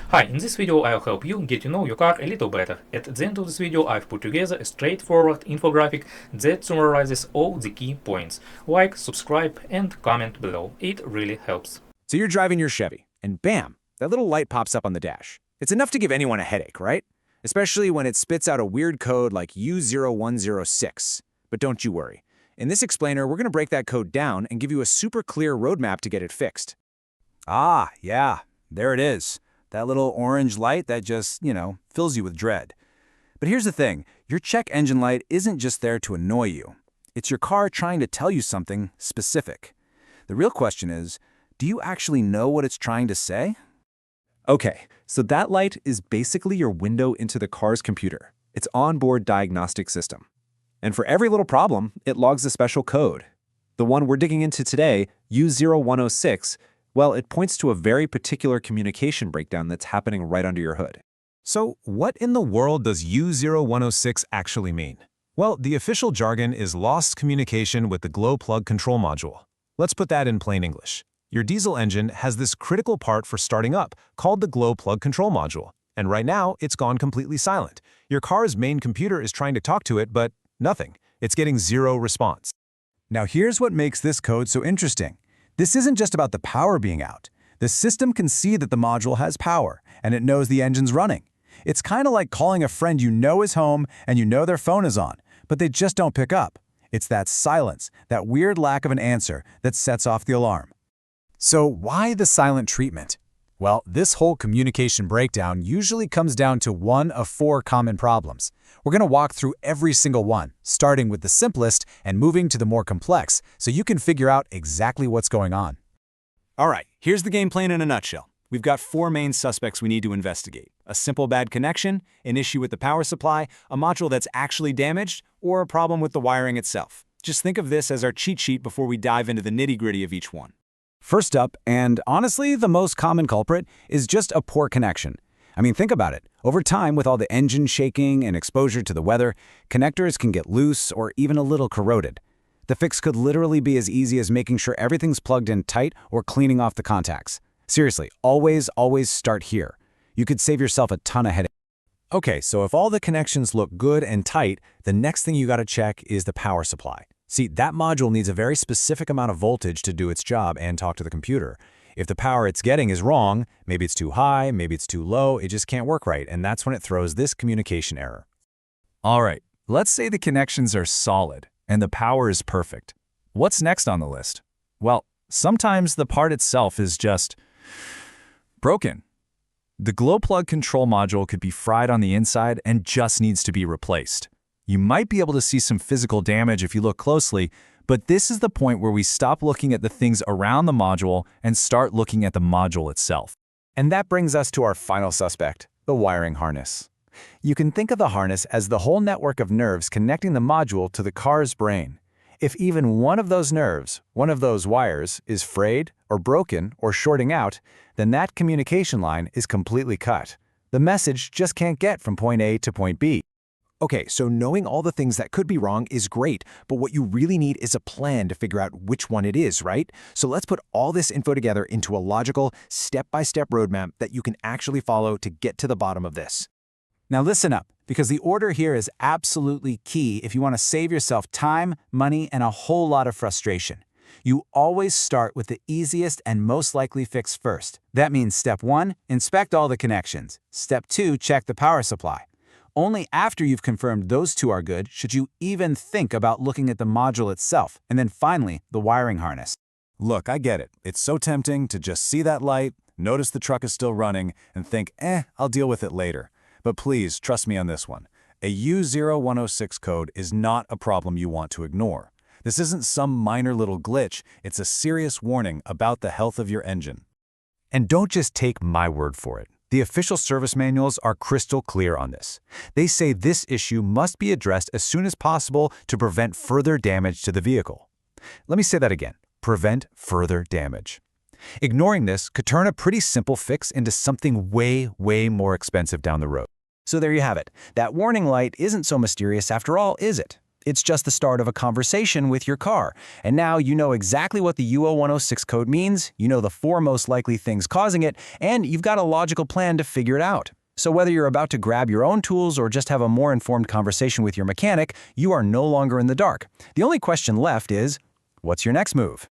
Hi, in this video I'll help you get to know your car a little better. At the end of this video I've put together a straightforward infographic that summarizes all the key points. Like, subscribe and comment below, it really helps. So you're driving your Chevy, and bam, that little light pops up on the dash. It's enough to give anyone a headache, right? Especially when it spits out a weird code like U0106. But don't you worry. In this explainer, we're going to break that code down and give you a super clear roadmap to get it fixed. Ah, yeah, there it is. That little orange light that just, fills you with dread. But here's the thing, your check engine light isn't just there to annoy you. It's your car trying to tell you something specific. The real question is, do you actually know what it's trying to say? Okay, so that light is basically your window into the car's computer, its onboard diagnostic system. And for every little problem, it logs a special code. The one we're digging into today, U0106, well, it points to a very particular communication breakdown that's happening right under your hood. So what in the world does U0106 actually mean? Well, the official jargon is lost communication with the glow plug control module. Let's put that in plain English. Your diesel engine has this critical part for starting up called the glow plug control module. And right now, it's gone completely silent. Your car's main computer is trying to talk to it, but nothing. It's getting zero response. Now here's what makes this code so interesting. This isn't just about the power being out. The system can see that the module has power, and it knows the engine's running. It's kind of like calling a friend you know is home and you know their phone is on, but they just don't pick up. It's that silence, that weird lack of an answer, that sets off the alarm. So why the silent treatment? Well, this whole communication breakdown usually comes down to one of four common problems. We're going to walk through every single one, starting with the simplest and moving to the more complex, so you can figure out exactly what's going on. All right, here's the game plan in a nutshell. We've got four main suspects we need to investigate. A simple bad connection, an issue with the power supply, a module that's actually damaged, or a problem with the wiring itself. Just think of this as our cheat sheet before we dive into the nitty-gritty of each one. First up, and honestly the most common culprit, is just a poor connection. I mean, think about it. Over time, with all the engine shaking and exposure to the weather, connectors can get loose or even a little corroded. The fix could literally be as easy as making sure everything's plugged in tight or cleaning off the contacts. Seriously, always start here. You could save yourself a ton of headache. Okay, so if all the connections look good and tight, the next thing you gotta check is the power supply. See, that module needs a very specific amount of voltage to do its job and talk to the computer. If the power it's getting is wrong, maybe it's too high, maybe it's too low, it just can't work right, and that's when it throws this communication error. All right, let's say the connections are solid and the power is perfect. What's next on the list? Well, sometimes the part itself is just broken. The glow plug control module could be fried on the inside and just needs to be replaced. You might be able to see some physical damage if you look closely, but this is the point where we stop looking at the things around the module and start looking at the module itself. And that brings us to our final suspect, the wiring harness. You can think of the harness as the whole network of nerves connecting the module to the car's brain. If even one of those nerves, one of those wires, is frayed or broken or shorting out, then that communication line is completely cut. The message just can't get from point A to point B. Okay, so knowing all the things that could be wrong is great, but what you really need is a plan to figure out which one it is, right? So let's put all this info together into a logical, step-by-step roadmap that you can actually follow to get to the bottom of this. Now listen up, because the order here is absolutely key if you want to save yourself time, money, and a whole lot of frustration. You always start with the easiest and most likely fix first. That means step 1, inspect all the connections. Step 2, check the power supply. Only after you've confirmed those two are good should you even think about looking at the module itself, and then finally, the wiring harness. Look, I get it. It's so tempting to just see that light, notice the truck is still running, and think, I'll deal with it later. But please, trust me on this one. A U0106 code is not a problem you want to ignore. This isn't some minor little glitch, it's a serious warning about the health of your engine. And don't just take my word for it. The official service manuals are crystal clear on this. They say this issue must be addressed as soon as possible to prevent further damage to the vehicle. Let me say that again. Prevent further damage. Ignoring this could turn a pretty simple fix into something way more expensive down the road. So there you have it. That warning light isn't so mysterious after all, is it? It's just the start of a conversation with your car. And now you know exactly what the U0106 code means, you know the 4 most likely things causing it, and you've got a logical plan to figure it out. So whether you're about to grab your own tools or just have a more informed conversation with your mechanic, you are no longer in the dark. The only question left is, what's your next move?